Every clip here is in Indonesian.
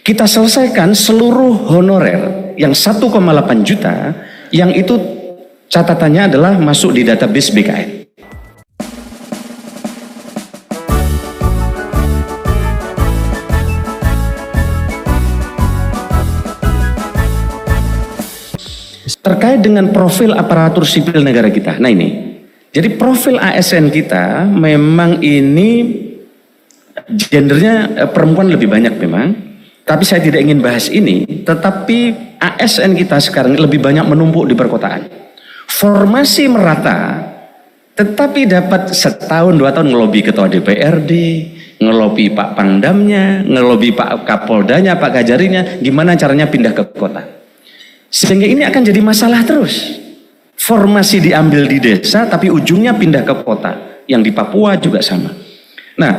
Kita selesaikan seluruh honorer yang 1,8 juta, yang itu catatannya adalah masuk di database BKN. Terkait dengan profil aparatur sipil negara kita. Nah ini, jadi profil ASN kita memang ini gendernya perempuan lebih banyak memang. Tapi saya tidak ingin bahas ini, tetapi ASN kita sekarang lebih banyak menumpuk di perkotaan. Formasi merata, tetapi dapat setahun 2 tahun ngelobi ketua DPRD, ngelobi Pak Pangdamnya, ngelobi Pak Kapoldanya, Pak Kajarinya, gimana caranya pindah ke kota. Sehingga ini akan jadi masalah terus. Formasi diambil di desa, tapi ujungnya pindah ke kota. Yang di Papua juga sama. Nah,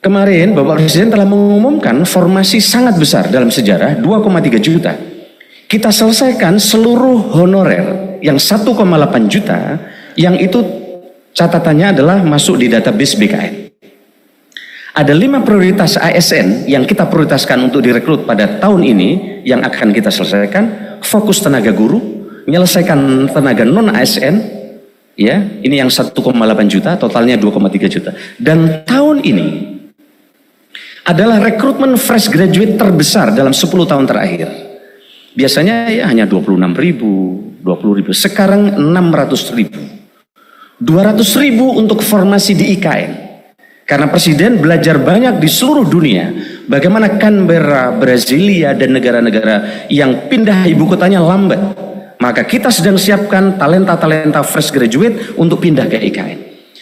kemarin Bapak Presiden telah mengumumkan formasi sangat besar dalam sejarah, 2,3 juta. Kita selesaikan seluruh honorer yang 1,8 juta, yang itu catatannya adalah masuk di database BKN. Ada 5 prioritas ASN yang kita prioritaskan untuk direkrut pada tahun ini yang akan kita selesaikan. Fokus tenaga guru, menyelesaikan tenaga non ASN, ya, ini yang 1,8 juta, totalnya 2,3 juta. Dan tahun ini adalah rekrutmen fresh graduate terbesar dalam 10 tahun terakhir. Biasanya ya hanya 26.000, 20.000. Sekarang 600.000. 200.000 untuk formasi di IKN. Karena Presiden belajar banyak di seluruh dunia. Bagaimana Canberra, Brasilia, dan negara-negara yang pindah ibu kotanya lambat. Maka kita sedang siapkan talenta-talenta fresh graduate untuk pindah ke IKN.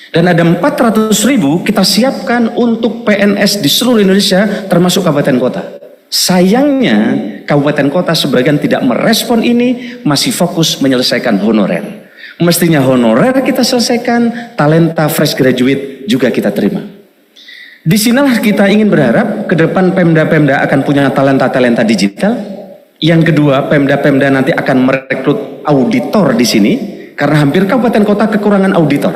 Dan ada 400.000 kita siapkan untuk PNS di seluruh Indonesia termasuk kabupaten kota. Sayangnya kabupaten kota sebagian tidak merespon ini, masih fokus menyelesaikan honorer. Mestinya honorer kita selesaikan, talenta fresh graduate juga kita terima. Disinilah kita ingin berharap ke depan Pemda-Pemda akan punya talenta-talenta digital. Yang kedua, Pemda-Pemda nanti akan merekrut auditor di sini karena hampir kabupaten kota kekurangan auditor.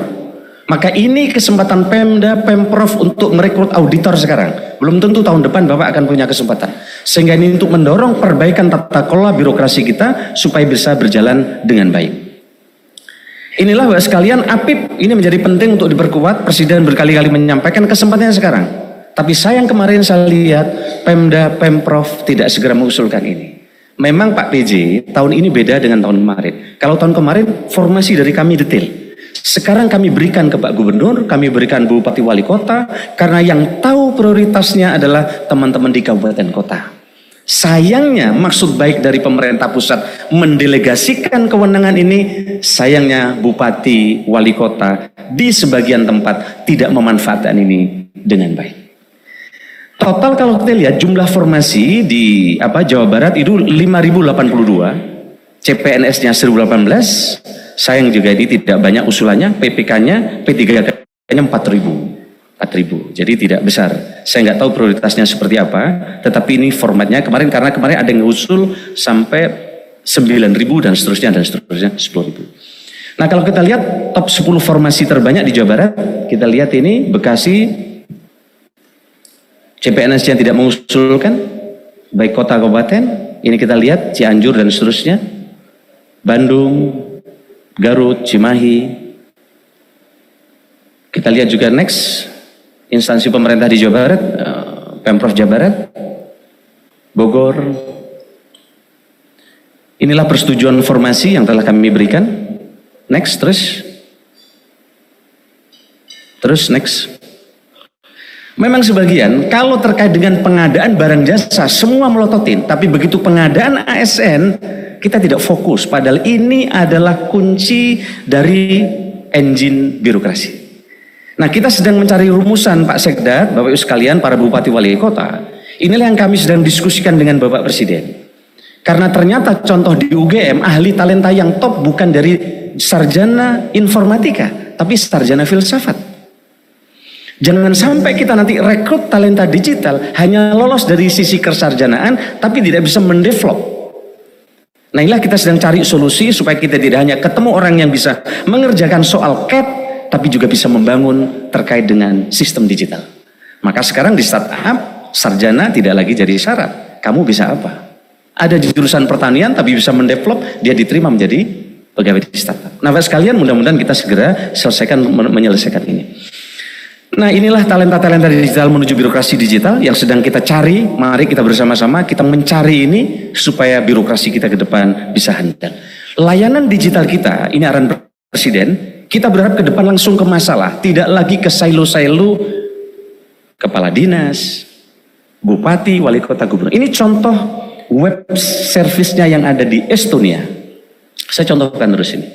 Maka ini kesempatan Pemda, Pemprov untuk merekrut auditor sekarang. Belum tentu tahun depan Bapak akan punya kesempatan. Sehingga ini untuk mendorong perbaikan tata kelola birokrasi kita supaya bisa berjalan dengan baik. Inilah Bapak sekalian, APIP ini menjadi penting untuk diperkuat. Presiden berkali-kali menyampaikan kesempatannya sekarang. Tapi sayang kemarin saya lihat Pemda, Pemprov tidak segera mengusulkan ini. Memang Pak PJ, tahun ini beda dengan tahun kemarin. Kalau tahun kemarin formasi dari kami detail. Sekarang kami berikan ke Pak Gubernur, kami berikan Bupati Wali Kota, karena yang tahu prioritasnya adalah teman-teman di kabupaten kota. Sayangnya maksud baik dari pemerintah pusat mendelegasikan kewenangan ini, sayangnya Bupati Wali Kota di sebagian tempat tidak memanfaatkan ini dengan baik. Total kalau kita lihat jumlah formasi di Jawa Barat itu 5.082, CPNS-nya 1.018, sayang juga ini tidak banyak usulannya, PPK-nya, P3K-nya 4.000. Jadi tidak besar. Saya nggak tahu prioritasnya seperti apa, tetapi ini formatnya kemarin, karena kemarin ada yang usul sampai 9.000 dan seterusnya 10.000. Nah kalau kita lihat top 10 formasi terbanyak di Jawa Barat, kita lihat ini Bekasi, CPNS yang tidak mengusulkan, baik kota kabupaten, ini kita lihat Cianjur dan seterusnya, Bandung, Garut, Cimahi. Kita lihat juga next. Instansi pemerintah di Jawa Barat, Pemprov Jawa Barat, Bogor. Inilah persetujuan formasi yang telah kami berikan. Next, terus next. Memang sebagian, kalau terkait dengan pengadaan barang jasa, semua melototin. Tapi begitu pengadaan ASN, kita tidak fokus. Padahal ini adalah kunci dari engine birokrasi. Nah kita sedang mencari rumusan Pak Sekda, Bapak Ibu sekalian, para Bupati Wali Kota. Inilah yang kami sedang diskusikan dengan Bapak Presiden. Karena ternyata contoh di UGM, ahli talenta yang top bukan dari sarjana informatika, tapi sarjana filsafat. Jangan sampai kita nanti rekrut talenta digital, hanya lolos dari sisi kesarjanaan, tapi tidak bisa mendevelop. Nah inilah kita sedang cari solusi supaya kita tidak hanya ketemu orang yang bisa mengerjakan soal CAT, tapi juga bisa membangun terkait dengan sistem digital. Maka sekarang di startup sarjana tidak lagi jadi syarat. Kamu bisa apa? Ada di jurusan pertanian tapi bisa mendevelop, dia diterima menjadi pegawai di startup. Nah, Bapak sekalian, mudah-mudahan kita segera menyelesaikan ini. Nah, inilah talenta-talenta digital menuju birokrasi digital yang sedang kita cari. Mari kita bersama-sama kita mencari ini supaya birokrasi kita ke depan bisa handal. Layanan digital kita, ini arahan Presiden, kita berharap ke depan langsung ke masalah, tidak lagi ke silo-silo kepala dinas, bupati, wali kota, gubernur. Ini contoh web service-nya yang ada di Estonia. Saya contohkan terus ini.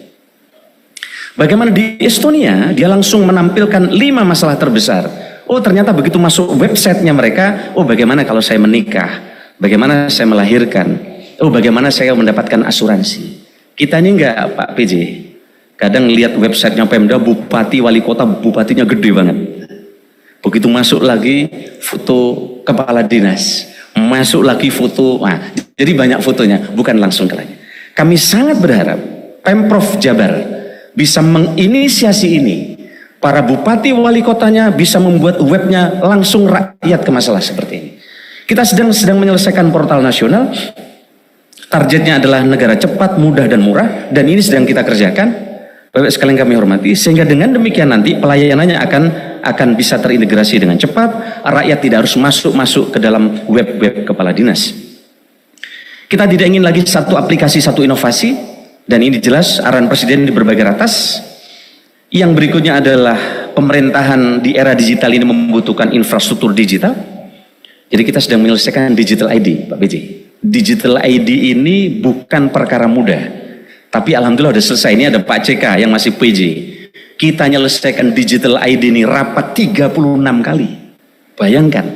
Bagaimana di Estonia, dia langsung menampilkan 5 masalah terbesar. Oh, ternyata begitu masuk websitenya mereka, oh bagaimana kalau saya menikah? Bagaimana saya melahirkan? Oh, bagaimana saya mendapatkan asuransi? Kita ini enggak, Pak PJ. Kadang lihat websitenya Pemda, bupati, wali kota, bupatinya gede banget. Begitu masuk lagi foto kepala dinas, masuk lagi foto, nah, jadi banyak fotonya, bukan langsung ke lain. Kami sangat berharap Pemprov Jabar bisa menginisiasi ini. Para bupati wali kotanya bisa membuat webnya langsung rakyat ke masalah seperti ini. Kita sedang menyelesaikan portal nasional. Targetnya adalah negara cepat, mudah dan murah, dan ini sedang kita kerjakan. Bapak sekalian kami hormati, sehingga dengan demikian nanti pelayanannya akan bisa terintegrasi dengan cepat. Rakyat tidak harus masuk ke dalam web kepala dinas. Kita tidak ingin lagi satu aplikasi, satu inovasi, dan ini jelas arahan Presiden di berbagai ratas. Yang berikutnya adalah pemerintahan di era digital ini membutuhkan infrastruktur digital. Jadi kita sedang menyelesaikan Digital ID, Pak BJ. Digital ID ini bukan perkara mudah, tapi alhamdulillah sudah selesai. Ini ada Pak CK yang masih PJ. Kita menyelesaikan Digital ID ini rapat 36 kali. Bayangkan.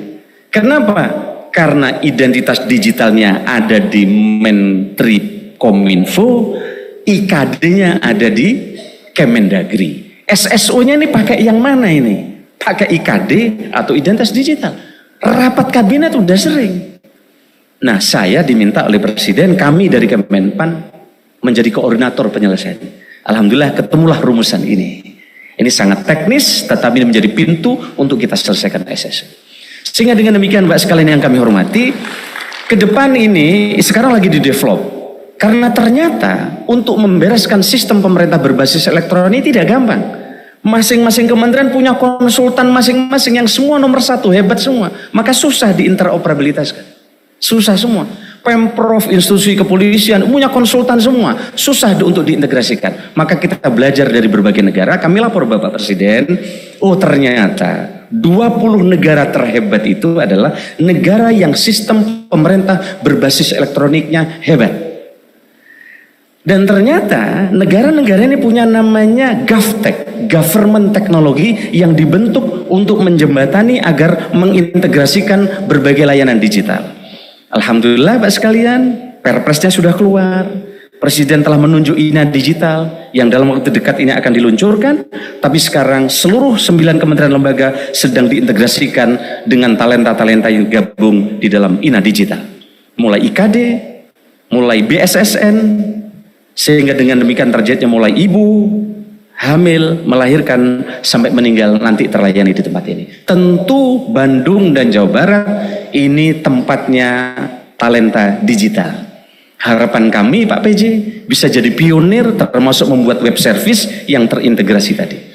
Kenapa? Karena identitas digitalnya ada di Menteri Kominfo, IKD-nya ada di Kemendagri. SSO-nya ini pakai yang mana ini? Pakai IKD atau identitas digital. Rapat kabinet udah sering. Nah, saya diminta oleh Presiden, kami dari Kemenpan menjadi koordinator penyelesaian. Alhamdulillah ketemulah rumusan ini. Ini sangat teknis, tetapi ini menjadi pintu untuk kita selesaikan SSO. Sehingga dengan demikian, Mbak sekalian yang kami hormati, ke depan ini sekarang lagi di-develop. Karena ternyata untuk membereskan sistem pemerintah berbasis elektronik tidak gampang. Masing-masing kementerian punya konsultan masing-masing yang semua nomor 1, hebat semua. Maka susah diinteroperabilitaskan. Susah semua. Pemprov, institusi kepolisian punya konsultan semua. Susah untuk diintegrasikan. Maka kita belajar dari berbagai negara. Kami lapor Bapak Presiden. Oh, ternyata 20 negara terhebat itu adalah negara yang sistem pemerintah berbasis elektroniknya hebat. Dan ternyata negara-negara ini punya namanya GovTech, Government Technology, yang dibentuk untuk menjembatani agar mengintegrasikan berbagai layanan digital. Alhamdulillah Pak sekalian, Perpresnya sudah keluar. Presiden telah menunjuk INA Digital yang dalam waktu dekat ini akan diluncurkan. Tapi sekarang seluruh 9 kementerian lembaga sedang diintegrasikan dengan talenta-talenta yang gabung di dalam INA Digital. Mulai IKD, mulai BSSN, sehingga dengan demikian targetnya mulai ibu, hamil, melahirkan, sampai meninggal nanti terlayani di tempat ini. Tentu Bandung dan Jawa Barat ini tempatnya talenta digital. Harapan kami Pak PJ bisa jadi pionir termasuk membuat web service yang terintegrasi tadi.